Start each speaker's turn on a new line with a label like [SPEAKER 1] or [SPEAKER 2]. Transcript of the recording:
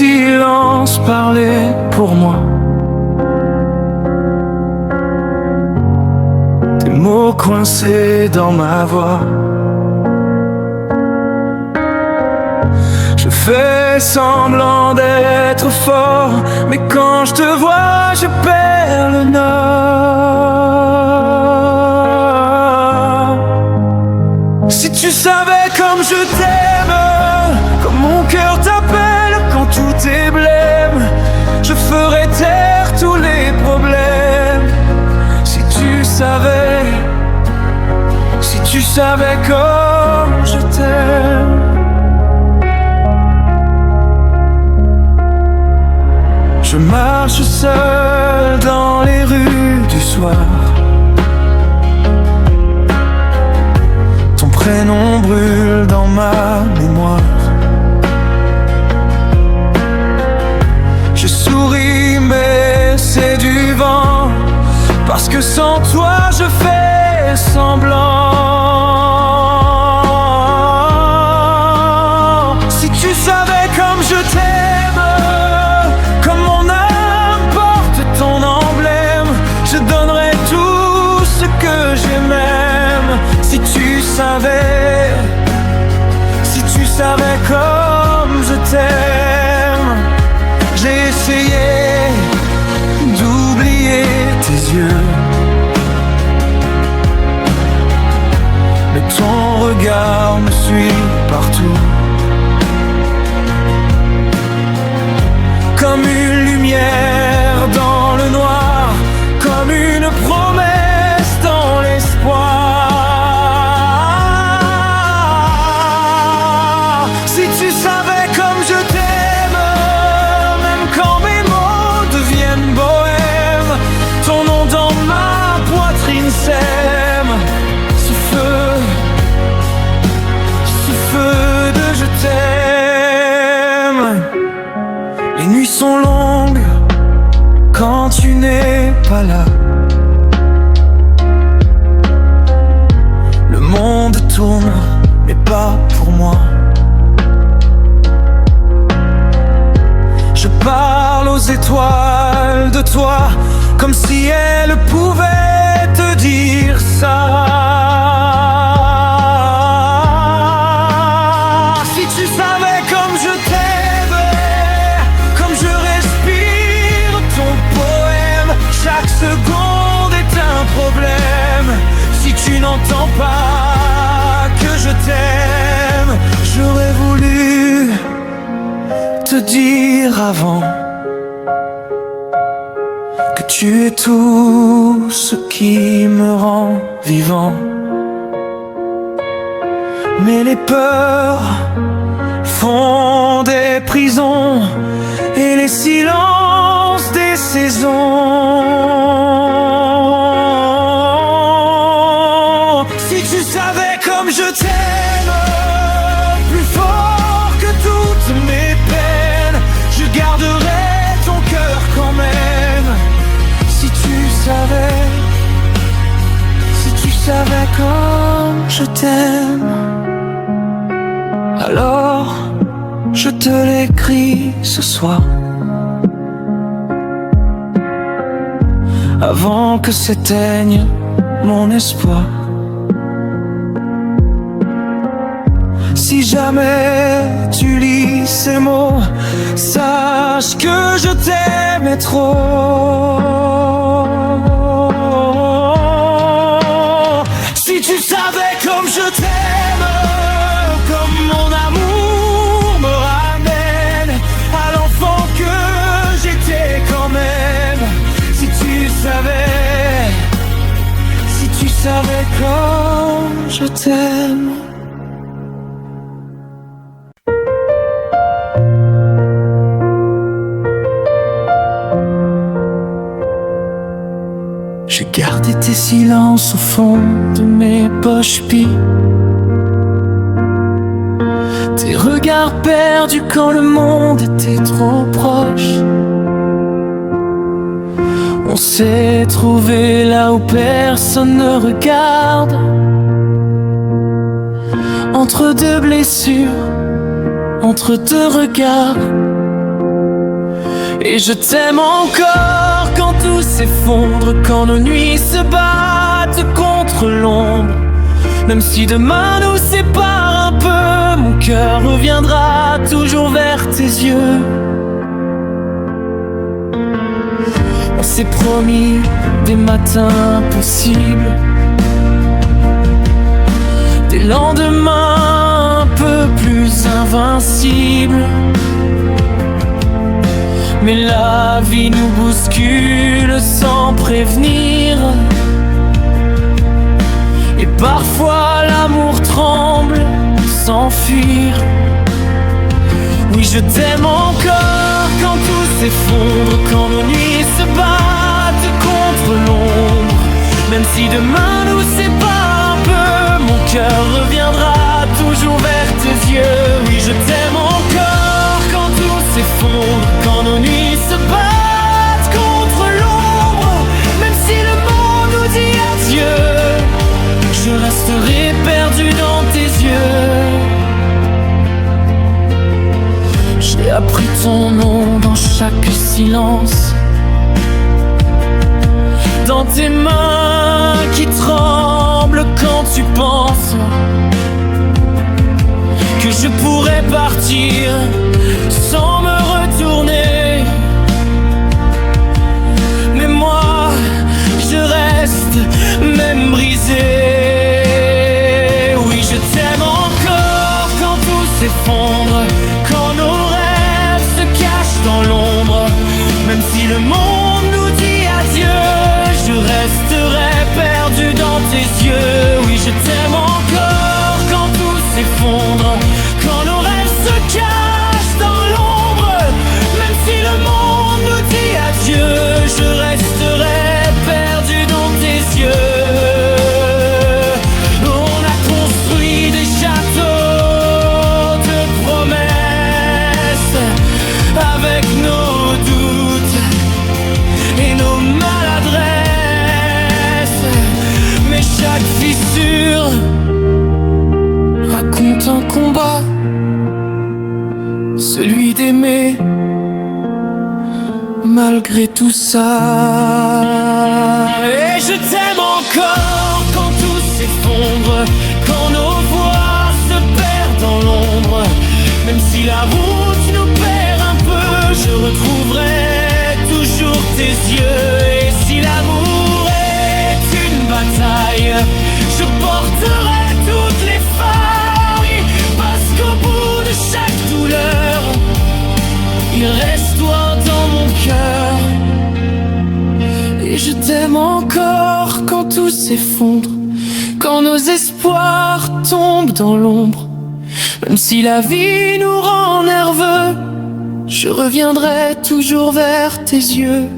[SPEAKER 1] silence parlait pour moi. Des mots coincés dans ma voix. Je fais semblant d'être fort, mais quand je te vois, je perds le nord. Si tu savais comme je t'aime, comme mon cœur t'appelle quand tout est blême, je ferais taire tous les problèmes. Si tu savais comme je t'aime. Je marche seul dans les rues du soir. Ton prénom brûle dans ma mémoire. Je souris mais c'est du vent, parce que sans toi je fais semblant. Si tu savais comme je t'aime, comme mon âme porte ton emblème, je donnerais tout ce que j'ai même. Si tu savais comme je t'aime. J'ai essayé d'oublier tes yeux, mais ton regard me suit partout. Comme une lumière dans le noir, comme une promesse dans l'espoir. Si tu savais comme je t'aime, même quand mes mots deviennent bohèmes, ton nom dans ma poitrine sème. Ce feu de je t'aime. Les nuits sont longues quand tu n'es pas là. Le monde tourne, mais pas pour moi. Je parle aux étoiles de toi, comme si elles pouvaient te dire ça. Si tu savais comme je t'aime, comme je respire ton poème, chaque seconde est un problème. Si tu n'entends pas que je t'aime, j'aurais voulu te dire avant que tu es tout ce qui me rend vivant. Mais les peurs font des prisons et les silences des saisons. Si tu savais comme je t'aime, plus fort que toutes mes peines, je garderai ton cœur quand même. Si tu savais comme je t'aime, alors je te l'écris ce soir, avant que s'éteigne mon espoir. Si jamais tu lis ces mots, sache que je t'aimais trop. Si tu savais comme je t'aime, comme mon amour me ramène à l'enfant que j'étais quand même. Si tu savais comme je t'aime. J'ai gardé tes silences au fond de mes poches-pieds, tes regards perdus quand le monde était trop proche. On s'est trouvé là où personne ne regarde, entre deux blessures, entre deux regards. Et je t'aime encore quand tout s'effondre, quand nos nuits se battent contre l'ombre. Même si demain nous sépare un peu, mon cœur reviendra toujours vers tes yeux. On s'est promis des matins possibles, des lendemains un peu plus invincibles. Mais la vie nous bouscule sans prévenir, et parfois l'amour tremble sans fuir. Oui, je t'aime encore quand tout s'effondre, quand nos nuits se battent contre l'ombre. Même si demain nous sépare un peu, mon cœur reviendra toujours vers tes yeux. Oui, je t'aime encore quand tout s'effondre, quand nos nuits se battent contre l'ombre. Même si le monde nous dit adieu, je resterai perdu dans tes yeux. J'ai appris ton nom dans chaque silence, dans tes mains qui tremblent quand tu penses que je pourrais partir sans me retourner. Mais moi, je reste même brisé. Oui, je t'aime encore quand tout s'effondre, quand nos rêves se cachent dans l'ombre. Même si le monde nous dit adieu, je resterai perdu dans tes yeux. Oui, je t'aime encore quand tout s'effondre, quand nos rêves se cachent dans l'ombre. Même si le monde nous dit adieu, je resterai perdu dans tes yeux. On a construit des châteaux de promesses avec nos doutes et nos maladresses. Mais chaque fissure raconte un combat, celui d'aimer malgré tout ça. Et je t'aime encore quand tout s'effondre, quand nos voix se perdent dans l'ombre. Même si la route nous perd un peu, je retrouverai toujours tes yeux. Et si l'amour est une bataille, je porterai toutes les failles. Parce qu'au bout de chaque douleur, il reste toi dans mon cœur. Et je t'aime encore quand tout s'effondre, quand nos espoirs tombent dans l'ombre. Même si la vie nous rend nerveux, je reviendrai toujours vers tes yeux.